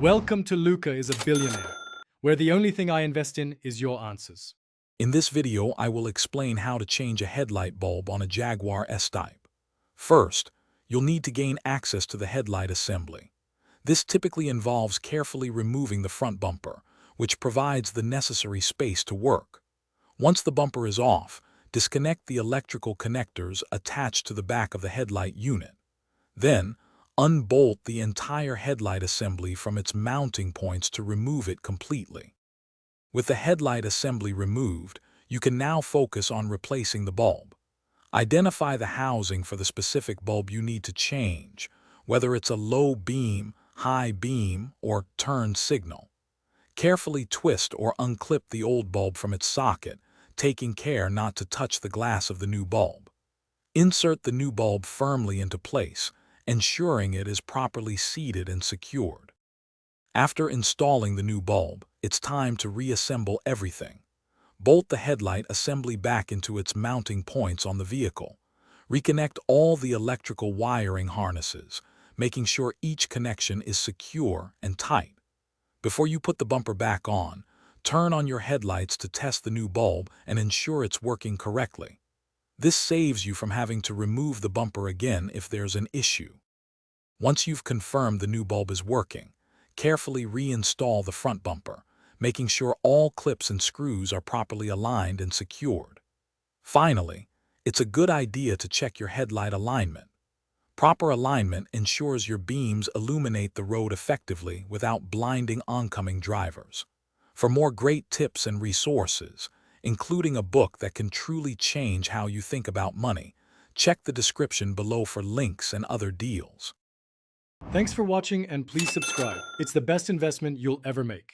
Welcome to Luca is a Billionaire, where the only thing I invest in is your answers. In this video, I will explain how to change a headlight bulb on a Jaguar S-Type. First, you'll need to gain access to the headlight assembly. This typically involves carefully removing the front bumper, which provides the necessary space to work. Once the bumper is off, disconnect the electrical connectors attached to the back of the headlight unit. Then, unbolt the entire headlight assembly from its mounting points to remove it completely. With the headlight assembly removed, you can now focus on replacing the bulb. Identify the housing for the specific bulb you need to change, whether it's a low beam, high beam, or turn signal. Carefully twist or unclip the old bulb from its socket, taking care not to touch the glass of the new bulb. Insert the new bulb firmly into place, ensuring it is properly seated and secured. After installing the new bulb, it's time to reassemble everything. Bolt the headlight assembly back into its mounting points on the vehicle. Reconnect all the electrical wiring harnesses, making sure each connection is secure and tight. Before you put the bumper back on, turn on your headlights to test the new bulb and ensure it's working correctly. This saves you from having to remove the bumper again if there's an issue. Once you've confirmed the new bulb is working, carefully reinstall the front bumper, making sure all clips and screws are properly aligned and secured. Finally, it's a good idea to check your headlight alignment. Proper alignment ensures your beams illuminate the road effectively without blinding oncoming drivers. For more great tips and resources, including a book that can truly change how you think about money, check the description below for links and other deals. Thanks for watching and please subscribe. It's the best investment you'll ever make.